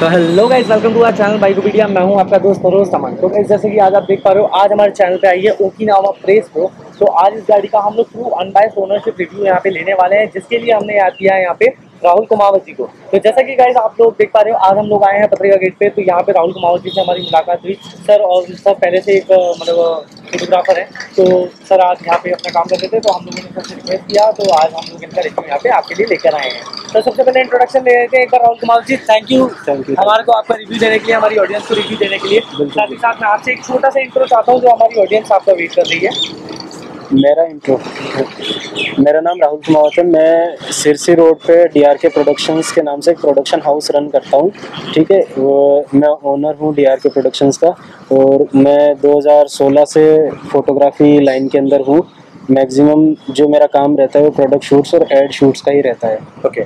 तो hello guys, welcome to our channel bike video. मैं हूं आपका दोस्त फरोज तमन। तो गाइस, जैसे कि आज आप देख पा रहे हो, आज हमारे चैनल पे आई है ओकिनावा प्रेस प्रो। तो आज इस गाड़ी का हम लोग फुल अनबायस्ड ओनरशिप रिव्यू यहाँ पे लेने वाले हैं, जिसके लिए हमने याद किया है यहाँ पे राहुल कुमावत जी को। तो जैसा कि गाइस आप लोग देख पा रहे हो, आज हम लोग आए हैं पत्रिका गेट पे। तो यहाँ पे राहुल कुमावत जी से हमारी मुलाकात हुई। सर और सर पहले से एक मतलब फोटोग्राफर है, तो सर आज यहाँ पे अपना काम करते थे, तो हम लोगों ने सबसे रिक्वेस्ट किया, तो आज हम लोग इनका रिव्यू यहाँ पे आपके लिए लेकर आए हैं। तो सबसे पहले इंट्रोडक्शन ले लेते हैं एक बार राहुल कुमावत जी। थैंक यू हमारे को आपका रिव्यू देने के लिए, हमारी ऑडियंस को रिव्यू देने के लिए। साथ ही साथ मैं आपसे एक छोटा सा इंट्रो चाहता हूँ, जो हमारी ऑडियंस आपका वेट कर रही है। मेरा नाम राहुल कुमावत है। मैं सिरसी रोड पे DRK प्रोडक्शंस के नाम से एक प्रोडक्शन हाउस रन करता हूँ। ठीक है, मैं ओनर हूँ DRK प्रोडक्शंस का, और मैं 2016 से फोटोग्राफी लाइन के अंदर हूँ। मैक्सिमम जो मेरा काम रहता है वो प्रोडक्ट शूट्स और एड शूट्स का ही रहता है। ओके।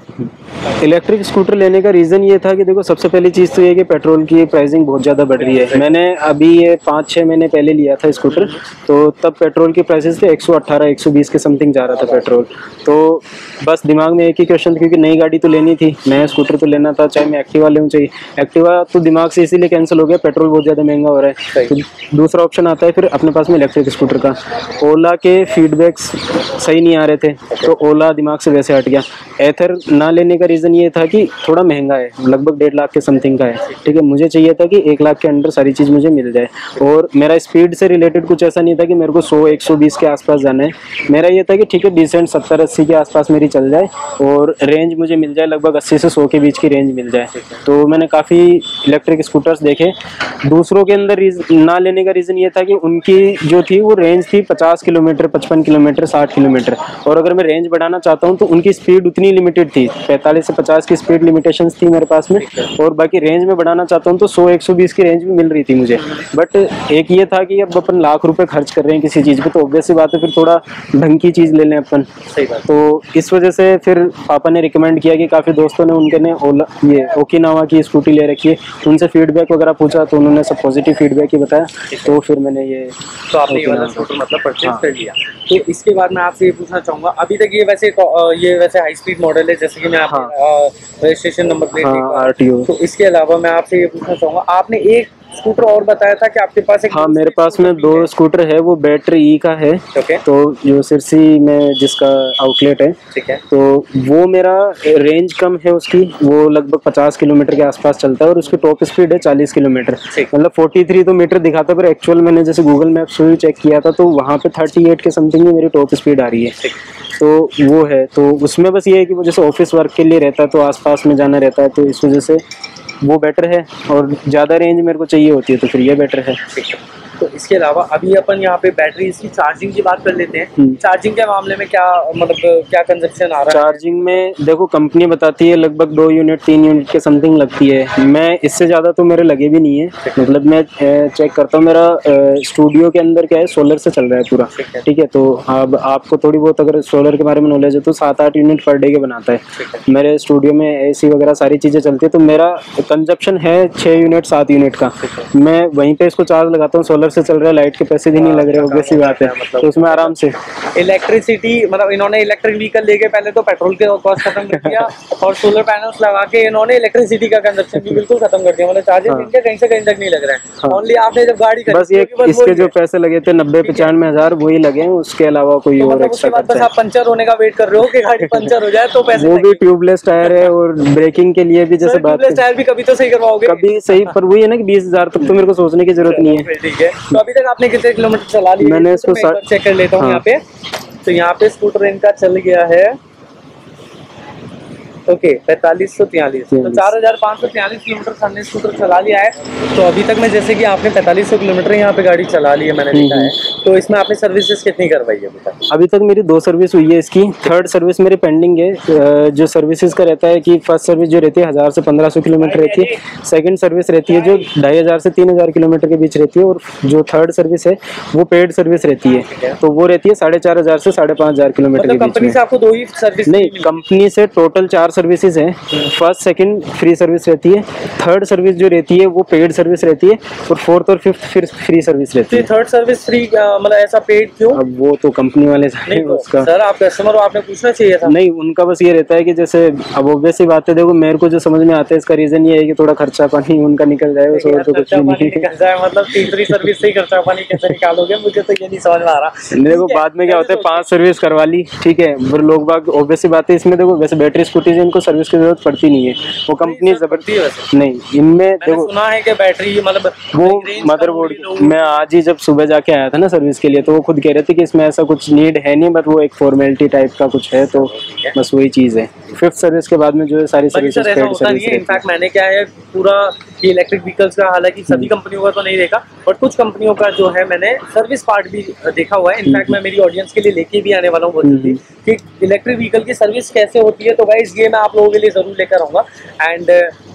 इलेक्ट्रिक स्कूटर लेने का रीज़न ये था कि देखो, सबसे पहली चीज़ तो ये कि पेट्रोल की प्राइसिंग बहुत ज़्यादा बढ़ रही है। मैंने अभी ये 5-6 महीने पहले लिया था स्कूटर, तो तब पेट्रोल की प्राइसेस थे 118-120 के समथिंग जा रहा था पेट्रोल। तो बस दिमाग में एक ही क्वेश्चन था, क्योंकि नई गाड़ी तो लेनी थी, नया स्कूटर तो लेना था, चाहे मैं एक्टिवा लूँ चाहिए। एक्टिवा तो दिमाग से इसीलिए कैंसिल हो गया, पेट्रोल बहुत ज़्यादा महंगा हो रहा है। तो दूसरा ऑप्शन आता है फिर अपने पास में इलेक्ट्रिक स्कूटर का। ओला के फीडबैक्स सही नहीं आ रहे थे, तो ओला दिमाग से वैसे हट गया। एथर ना लेने का रीज़न ये था कि थोड़ा महंगा है, लगभग 1.5 लाख के समथिंग का है। ठीक है, मुझे चाहिए था कि 1 लाख के अंदर सारी चीज़ मुझे मिल जाए, और मेरा स्पीड से रिलेटेड कुछ ऐसा नहीं था कि मेरे को 100-120 के आसपास जाना है। मेरा ये था कि ठीक है, डिसेंट 70-80 के आसपास मेरी चल जाए, और रेंज मुझे मिल जाए लगभग 80 से 100 के बीच की रेंज मिल जाए। तो मैंने काफ़ी इलेक्ट्रिक स्कूटर्स देखे। दूसरों के अंदर ना लेने का रीज़न ये था कि उनकी जो थी वो रेंज थी 50 किलोमीटर, 55 किलोमीटर, 60 किलोमीटर, और अगर मैं रेंज बढ़ाना चाहता हूँ तो उनकी स्पीड उतनी लिमिटेड थी, 45 से 50 की स्पीड लिमिटेशंस थी मेरे पास में, और बाकी रेंज में बढ़ाना चाहता हूँ तो 100-120 की रेंज भी मिल रही थी मुझे। बट एक ये था कि अब अपन लाख रुपए खर्च कर रहे हैं किसी चीज़ पे, तो ऑब्वियस सी बात है फिर थोड़ा ढंग की चीज़ ले लें अपन। सही बात। तो इस वजह से फिर पापा ने रिकमेंड किया कि काफ़ी दोस्तों ने उनके ने ओला ये ओकिनावा की स्कूटी ले रखी है, उनसे फीडबैक वगैरह पूछा तो उन्होंने सब पॉजिटिव फीडबैक ही बताया, तो फिर मैंने ये तो आपने ये वाला स्कूटर मतलब परचेज कर लिया। तो इसके बाद मैं आपसे ये पूछना चाहूँगा, अभी तक ये वैसे हाई स्पीड मॉडल है, जैसे कि मैं रजिस्ट्रेशन नंबर प्लेट RTO। तो इसके अलावा मैं आपसे ये पूछना चाहूँगा, आपने एक स्कूटर और बताया था कि आपके पास एक। हाँ, मेरे पास में 2 स्कूटर है, वो बैटरी ई का है। ओके। तो जो सिरसी में जिसका आउटलेट है, ठीक है, तो वो मेरा रेंज कम है उसकी, वो लगभग 50 किलोमीटर के आसपास चलता है, और उसकी टॉप स्पीड है 40 किलोमीटर, मतलब 43 तो मीटर दिखाता है, पर एक्चुअल मैंने जैसे गूगल मैप्स से चेक किया था तो वहाँ पे 38 के समथिंग में मेरी टॉप स्पीड आ रही है। तो वो है, तो उसमें बस ये है कि वो जैसे ऑफिस वर्क के लिए रहता है तो आसपास में जाना रहता है, तो इस वजह से वो बेटर है, और ज़्यादा रेंज मेरे को चाहिए होती है तो फिर ये बेटर है। तो इसके अलावा अभी अपन यहाँ पे बैटरी इसकी चार्जिंग की बात कर लेते हैं। चार्जिंग के मामले में क्या मतलब क्या कंजप्शन आ रहा है? चार्जिंग में देखो, कंपनी बताती है लगभग 2 यूनिट 3 यूनिट के समथिंग लगती है। मैं इससे ज़्यादा तो मेरे लगे भी नहीं है, मतलब मैं चेक करता हूँ, मेरा स्टूडियो के अंदर क्या है, सोलर से चल रहा है पूरा। ठीक है, तो अब आपको थोड़ी बहुत अगर सोलर के बारे में नॉलेज है तो 7-8 यूनिट पर डे के बनाता है। मेरे स्टूडियो में AC वगैरह सारी चीज़ें चलती है, तो मेरा कंजप्शन है 6 यूनिट 7 यूनिट का। मैं वहीं पे इसको चार्ज लगाता हूँ, सोलर से चल रहा है, लाइट के पैसे भी नहीं लग रहे, ऑब्वियस सी बात है, तो उसमें आराम से इलेक्ट्रिसिटी मतलब इन्होंने इलेक्ट्रिक व्हीकल लेके पहले तो पेट्रोल के कॉस्ट खत्म कर दिया, और सोलर पैनल्स लगा के इन्होंने इलेक्ट्रिसिटी का कंजप्शन भी बिल्कुल खत्म कर दिया। मतलब चार्जिंग इनके कहीं से कहीं तक नहीं लग रहा है। ओनली आपने जब गाड़ी बस ये इसके जो पैसे लगे थे 90-95 हज़ार वही लगे हैं, उसके अलावा कोई और एक्स्ट्रा बस आप पंचर होने का वेट कर रहे हो कि गाड़ी पंचर हो जाए तो पैसे। वो भी ट्यूबलेस टायर है, और ब्रेकिंग के लिए भी जैसे बात, ट्यूबलेस टायर भी कभी तो सही करवाओगे, कभी सही, पर वही है ना कि 20,000 तक तो मेरे को सोचने की जरूरत नहीं है। ठीक है, तो अभी तक आपने कितने किलोमीटर चला लिया? मैंने इसको चेक कर लेता हूँ यहाँ पे। तो यहाँ पे स्कूटर इनका चल गया है ओके 4543, तो 4543 किलोमीटर हमने स्कूटर चला लिया है। तो अभी तक मैं जैसे कि आपने 4500 किलोमीटर यहाँ पे गाड़ी चला ली है, मैंने देखा है। तो इसमें आपने सर्विसेज कितनी करवाई है अभी तक? मेरी 2 सर्विस हुई है इसकी, 3rd सर्विस मेरी पेंडिंग है। जो सर्विसेज का रहता है कि फर्स्ट सर्विस जो रहती है 1000 से 1500 किलोमीटर रहती है, सेकंड सर्विस रहती है जो 2500 से 3000 किलोमीटर के बीच रहती है, और जो 3rd सर्विस है वो पेड सर्विस रहती है, तो वो रहती है 4500 से 5500 किलोमीटर के बीच में। कंपनी से आपको 2 ही सर्विस? नहीं, कंपनी से टोटल 4 सर्विसेज हैं। फर्स्ट सेकंड फ्री सर्विस रहती है, थर्ड सर्विस जो रहती है वो पेड सर्विस रहती है, और फोर्थ और फिफ्थ फिर फ्री सर्विस रहती है। थर्ड सर्विस फ्री मतलब ऐसा पेड क्यों? अब वो तो कंपनी वाले जाने उसका। सर आप कस्टमर हो, आपने पूछना चाहिए था। नहीं, उनका बस ये रहता है कि जैसे अब ऑब्वियस सी बात है, देखो मेरे को जो समझ में आता है इसका रीजन ये है कि थोड़ा खर्चा पानी उनका निकल जाए, उस और तो कुछ भी नहीं निकल जाए। मतलब तीसरी सर्विस से ही खर्चा पानी कैसे निकालोगे, मुझे तो ये नहीं समझ में आ रहा। देखो बाद में क्या होता है, 5 सर्विस करवा ली, ठीक है, फिर लोग बाग ऑब्वियस सी बात है इसमें, देखो वैसे बैटरी स्कूटी इनको सर्विस की जरूरत पड़ती नहीं है, वो कंपनी जबरदस्ती है। नहीं, इनमें देखो सुना है कि बैटरी मतलब वो मदरबोर्ड, मैं आज ही जब सुबह जाके आया था ना सर्विस के लिए, तो वो खुद कह रहे थे कि इसमें ऐसा कुछ नीड है नहीं, बट वो एक फॉर्मेलिटी टाइप का कुछ है, तो बस वही चीज़ है। फिफ्थ सर्विस के बाद में जो है सारी सर्विस पेड सर्विस है। इनफैक्ट मैंने क्या है पूरा ये इलेक्ट्रिक व्हीकल्स का, हालांकि सभी कंपनियों का तो नहीं देखा, बट कुछ कंपनियों का जो है मैंने सर्विस पार्ट भी देखा हुआ है। इनफैक्ट मैं मेरी ऑडियंस के लिए लेके भी आने वाला हूँ बहुत जल्दी कि इलेक्ट्रिक व्हीकल की सर्विस कैसे होती है। तो गाइस ये मैं आप लोगों के लिए जरूर लेकर आऊंगा। एंड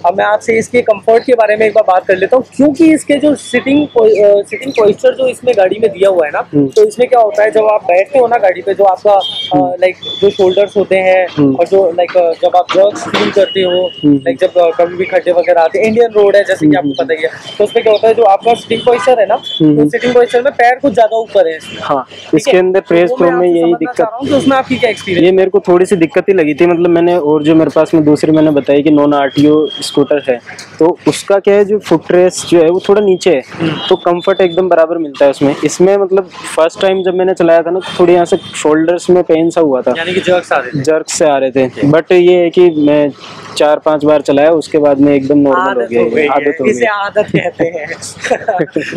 अब मैं आपसे इसके कंफर्ट के बारे में एक बार बात कर लेता हूँ, क्योंकि इसके जो सिटिंग पोस्चर जो इसमें गाड़ी में दिया हुआ है ना, तो इसमें क्या होता है जब आप बैठते हो ना गाड़ी पे, जो आपका लाइक जो शोल्डर्स होते हैं और जो लाइक जब आप जर्क्स फील करते हो, लाइक जब कभी भी खड्डे वगैरह आते हैं, इंडियन रोड है जैसे कि आपको पता ही है, तो उसमें क्या होता है जो आपका सिटिंग पोस्चर है ना, तो सिटिंग पोस्चर में पैर कुछ ज्यादा ऊपर है। हाँ, इसके अंदर प्रेस प्रो में यही दिक्कत, तो उसमें आपकी क्या एक्सपीरियंस? ये मेरे को थोड़ी सी दिक्कत ही लगी थी, मतलब मैंने और जो मेरे पास में दूसरी मैंने बताई कि नॉन आरटीओ स्कूटर है, तो उसका क्या है जो फुट रेस जो है वो थोड़ा नीचे है, तो कंफर्ट एकदम बराबर मिलता है उसमें। इसमें मतलब फर्स्ट टाइम जब मैंने चलाया था ना, तो थोड़ी यहाँ से शोल्डर्स में पेन सा हुआ था, यानी कि जर्क्स आ रहे थे, जर्क से आ रहे थे। बट ये है कि मैं 4-5 बार चलाया, उसके बाद में एकदम नॉर्मल हो गया, आदत हो गई। इसे आदत कहते हैं।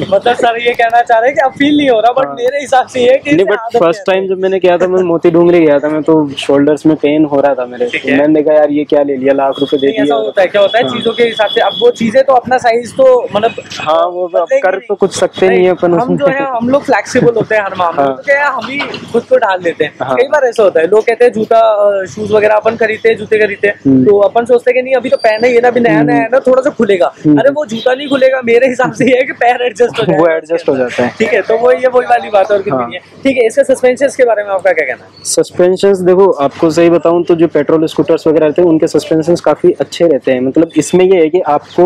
मतलब सर ये कहना चाह रहे हैं कि अब फील नहीं हो रहा, बट मेरे हिसाब से ये कि नहीं, बट फर्स्ट टाइम जब मैंने किया था, मैं मोती डूंगरी गया था मैं, तो शोल्डर्स में पेन हो रहा था मेरे, मैंने देखा यार ये क्या ले लिया, लाख रुपए दे दिए। ऐसा होता है, क्या होता है चीजों के हिसाब से। अब वो चीजें तो अपना साइज तो मतलब हाँ वो कर तो कुछ सकते नहीं है अपन, हम जो है हम लोग फ्लेक्सिबल होते हैं हर मामले में, तो क्या हम ही खुद को डाल देते हैं। कई बार ऐसा होता है, लोग कहते हैं जूता शूज वगैरह अपन खरीदते हैं, जूते खरीदते हैं, तो अपन सोचते हैं कि नहीं अभी तो पहना ही है ना, अभी नया नया है ना, थोड़ा सा खुलेगा। अरे वो जूता नहीं खुलेगा, मेरे हिसाब से ये है कि पैर एडजस्ट हो जाए, वो एडजस्ट हो जाता है। ठीक है, तो वो ये वही वाली बात है और कुछ नहीं है। ठीक है, इसके सस्पेंशंस के बारे में आपका क्या कहना है? सस्पेंशंस देखो आपको सही बताऊं तो जो पेट्रोल स्कूटर्स वगैरह रहते हैं उनके सस्पेंशंस काफी अच्छे रहते हैं। मतलब इसमें ये है कि आपको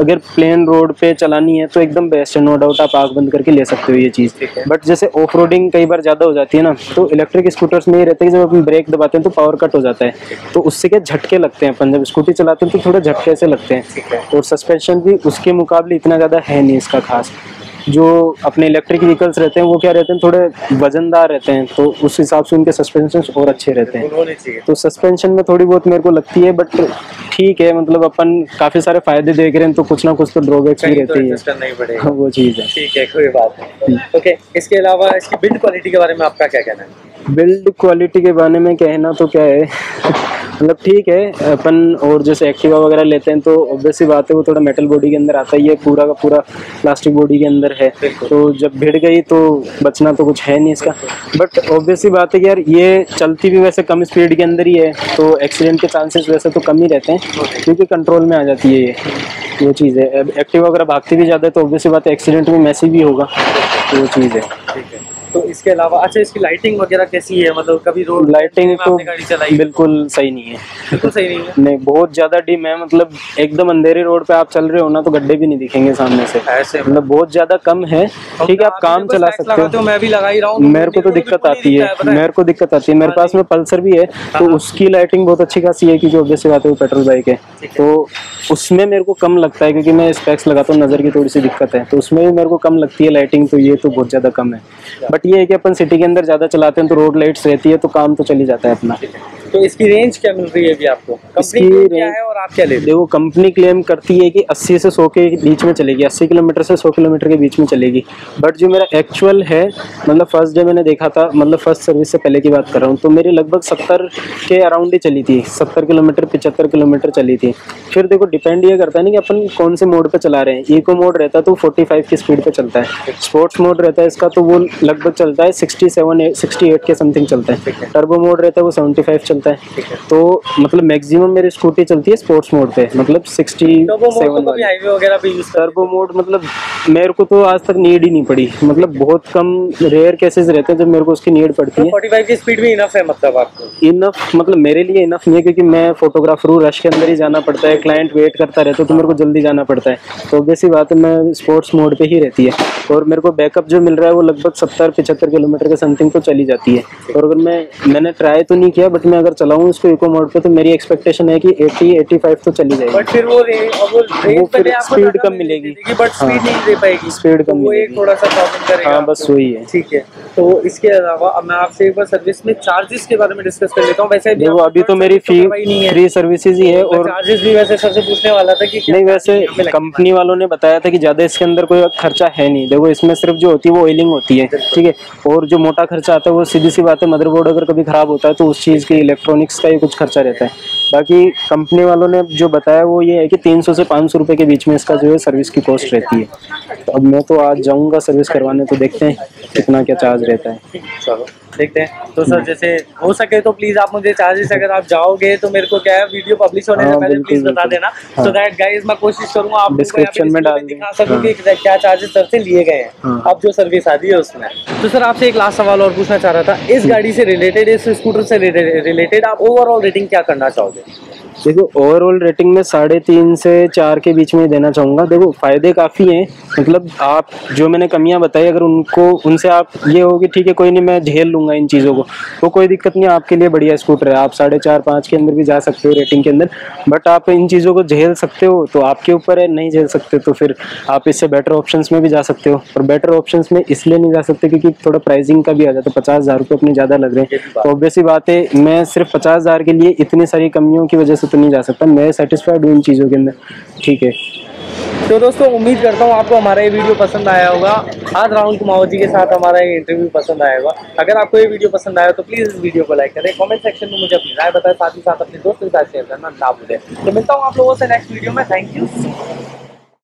अगर प्लेन रोड पे चलानी है तो एकदम बेस्ट है, नो डाउट आप आंख बंद करके ले सकते हो ये चीज। बट जैसे ऑफ रोडिंग कई बार ज्यादा हो जाती है ना, तो इलेक्ट्रिक स्कूटर्स में ये रहता है कि जब अपन ब्रेक दबाते हैं तो पावर कट हो जाता है, तो उससे क्या झटके लगते हैं, अपन जब स्कूटी चलाते हैं तो थोड़ा झटके से लगते हैं। और सस्पेंशन भी उसके मुकाबले इतना ज्यादा है नहीं इसका खास। जो अपने इलेक्ट्रिक व्हीकल्स रहते हैं वो क्या रहते हैं, थोड़े वजनदार रहते हैं, तो उस हिसाब से उनके सस्पेंशन और अच्छे रहते हैं। तो सस्पेंशन में थोड़ी बहुत मेरे को लगती है, बट ठीक है, मतलब अपन काफी सारे फायदे देख रहे हैं तो कुछ ना कुछ तो ड्रॉबैक्स भी रहती है, वो चीज है। ठीक है, कोई बात नहीं। ओके, इसके अलावा इसकी बिल्ड क्वालिटी के बारे में आपका क्या कहना है? बिल्ड क्वालिटी के बारे में कहना तो क्या है मतलब ठीक है, अपन और जैसे एक्टिवा वगैरह लेते हैं तो ऑब्वियस सी बात है वो थोड़ा मेटल बॉडी के अंदर आता है, ये पूरा का पूरा प्लास्टिक बॉडी के अंदर है, तो जब भिड़ गई तो बचना तो कुछ है नहीं इसका। बट ऑब्वियस सी बात है कि यार ये चलती भी वैसे कम स्पीड के अंदर ही है, तो एक्सीडेंट के चांसेस वैसे तो कम ही रहते हैं क्योंकि कंट्रोल में आ जाती है ये, वो चीज़ है। एक्टिवा वगैरह भागती भी ज़्यादा है तो ऑब्वियस सी बात है एक्सीडेंट में मैसी भी होगा, तो वो चीज़ है। ठीक है, तो इसके अलावा अच्छा इसकी लाइटिंग वगैरह कैसी है? मतलब कभी रोड लाइटिंग तो गाड़ी चलाई बिल्कुल सही नहीं है, बिल्कुल सही नहीं है। नहीं, बहुत ज्यादा डिम है, मतलब एकदम अंधेरी रोड पे आप चल रहे हो ना तो गड्ढे भी नहीं दिखेंगे सामने से, ऐसे मतलब बहुत ज्यादा कम है। ठीक है, आप काम चला सकते हो, मैं भी लगा ही रहा हूँ, मेरे को तो दिक्कत आती है, मेरे को दिक्कत आती है। मेरे पास में पल्सर भी है तो उसकी लाइटिंग बहुत अच्छी खासी है क्योंकि ऑब्वियस बात है वो पेट्रोल बाइक है, तो उसमें मेरे को कम लगता है क्योंकि मैं स्पेक्स लगाता हूँ, नज़र की थोड़ी सी दिक्कत है, तो उसमें भी मेरे को कम लगती है लाइटिंग, तो ये तो बहुत ज़्यादा कम है। बट ये है कि अपन सिटी के अंदर ज़्यादा चलाते हैं तो रोड लाइट्स रहती है तो काम तो चली जाता है अपना। तो इसकी रेंज क्या मिल रही है अभी आपको? कंपनी क्या है और आप क्या ले रहे हो? देखो कंपनी क्लेम करती है कि 80 से 100 के बीच में चलेगी, 80 किलोमीटर से 100 किलोमीटर के बीच में चलेगी, बट जो मेरा एक्चुअल है, मतलब फर्स्ट डे मैंने देखा था, मतलब फर्स्ट सर्विस से पहले की बात कर रहा हूँ, तो मेरी लगभग 70 के अराउंड ही चली थी, 70 किलोमीटर 75 किलोमीटर चली थी। फिर देखो डिपेंड ये करता है ना कि अपन कौन से मोड पे चला रहे हैं। इको मोड रहता है तो 45 की स्पीड पे चलता है, स्पोर्ट्स मोड रहता है इसका तो वो लगभग चलता है 67-68 के समथिंग चलता है, टर्बो मोड रहता है वो 75 चलता है। तो मतलब मैक्सिमम मेरी स्कूटी चलती है स्पोर्ट्स मोड पे, मतलब 67। हाईवे वगैरह पे यूज टर्बो मोड मतलब मेरे को तो आज तक नीड ही नहीं पड़ी, मतलब बहुत कम रेयर केसेस रहते हैं जब मेरे को उसकी नीड पड़ती तो है। 45 की स्पीड भी इनफ है मतलब आपको? इनफ मतलब मेरे लिए इनफ नहीं है, क्योंकि मैं फोटोग्राफर हूँ, रश के अंदर ही जाना पड़ता है, क्लाइंट वेट करता रहता है तो मेरे को जल्दी जाना पड़ता है। तो ऑब्वियस सी बात है मैं स्पोर्ट्स मोड पे ही रहती है, और मेरे को बैकअप जो मिल रहा है वो लगभग 70-75 किलोमीटर के समथिंग तो चली जाती है। और अगर मैंने ट्राई तो नहीं किया, बट मैं अगर चलाऊँ इसको इको मोड पे तो मेरी एक्सपेक्टेशन है कि 80-85 तो चली जाएगी। बट फिर वो फिर स्पीड कम मिलेगी, बट स्पीड नहीं दे पाएगी, स्पीड कम वो एक थोड़ा सा प्रॉब्लम करेगा। हाँ बस वही है। ठीक है, तो इसके अलावा अब मैं आपसे एक बार सर्विस में चार्जेस के बारे में डिस्कस कर लेता हूँ। वैसे देखो अभी तो मेरी फ्री सर्विसेज ही है, और चार्जेस भी वैसे सबसे पूछने वाला था कि नहीं, वैसे कंपनी वालों ने बताया था कि ज्यादा इसके अंदर कोई खर्चा है नहीं। देखो इसमें सिर्फ जो होती है वो ऑयलिंग होती है, ठीक है, और जो मोटा खर्चा आता है वो सीधी सी बात है, मदरबोर्ड अगर कभी खराब होता है तो उस चीज की इलेक्ट्रॉनिक्स का ही कुछ खर्चा रहता है। बाकी कंपनी वालों ने जो बताया वो ये है कि 300 से 500 रुपए के बीच में इसका जो है सर्विस की कॉस्ट रहती है। तो अब मैं तो आज जाऊंगा सर्विस करवाने, तो देखते हैं कितना क्या चार्ज रहता है। चलो देखते हैं। तो सर जैसे हो सके तो प्लीज आप मुझे चार्जेस, अगर आप जाओगे तो मेरे को क्या है वीडियो पब्लिश होने से पहले प्लीज बता देना, सो दैट गाइस मैं कोशिश करूंगा आप डिस्क्रिप्शन में डाल दिखा सकूं कि क्या चार्जेस सर से लिए गए हैं अब जो सर्विस आती है उसमें। तो सर आपसे एक लास्ट सवाल और पूछना चाह रहा था, इस गाड़ी से रिलेटेड, इस स्कूटर से रिलेटेड आप ओवरऑल रेटिंग क्या करना चाहोगे? देखो ओवरऑल रेटिंग में 3.5 से 4 के बीच में देना चाहूँगा। देखो फायदे काफ़ी हैं, मतलब आप जो मैंने कमियां बताई अगर उनसे आप ये होगी ठीक है कोई नहीं मैं झेल लूँगा इन चीज़ों को, तो कोई दिक्कत नहीं, आपके लिए बढ़िया स्कूटर है, आप 4.5-5 के अंदर भी जा सकते हो रेटिंग के अंदर। बट आप इन चीज़ों को झेल सकते हो तो आपके ऊपर है, नहीं झेल सकते तो फिर आप इससे बेटर ऑप्शंस में भी जा सकते हो। और बेटर ऑप्शंस में इसलिए नहीं जा सकते क्योंकि थोड़ा प्राइसिंग का भी आ जाता है, 50,000 रुपये अपनी ज़्यादा लग रहे हैं। तो ऑब्वियस सी बात है मैं सिर्फ 50,000 के लिए इतनी सारी कमियों की वजह से तो नहीं जा सकता, मैं सेटिस्फाइड हूँ इन चीज़ों के अंदर, ठीक है। तो दोस्तों उम्मीद करता हूँ आपको हमारा ये वीडियो पसंद आया होगा। आज राहुल कुमावत जी के साथ हमारा ये इंटरव्यू पसंद आया होगा। अगर आपको ये वीडियो पसंद आया तो प्लीज़ इस वीडियो को लाइक करें, कमेंट सेक्शन में मुझे अपनी राय बताएं, साथ ही साथ अपने दोस्तों के साथ शेयर करना ना भूलें। तो मिलता हूँ आप लोगों से नेक्स्ट वीडियो में। Thank you.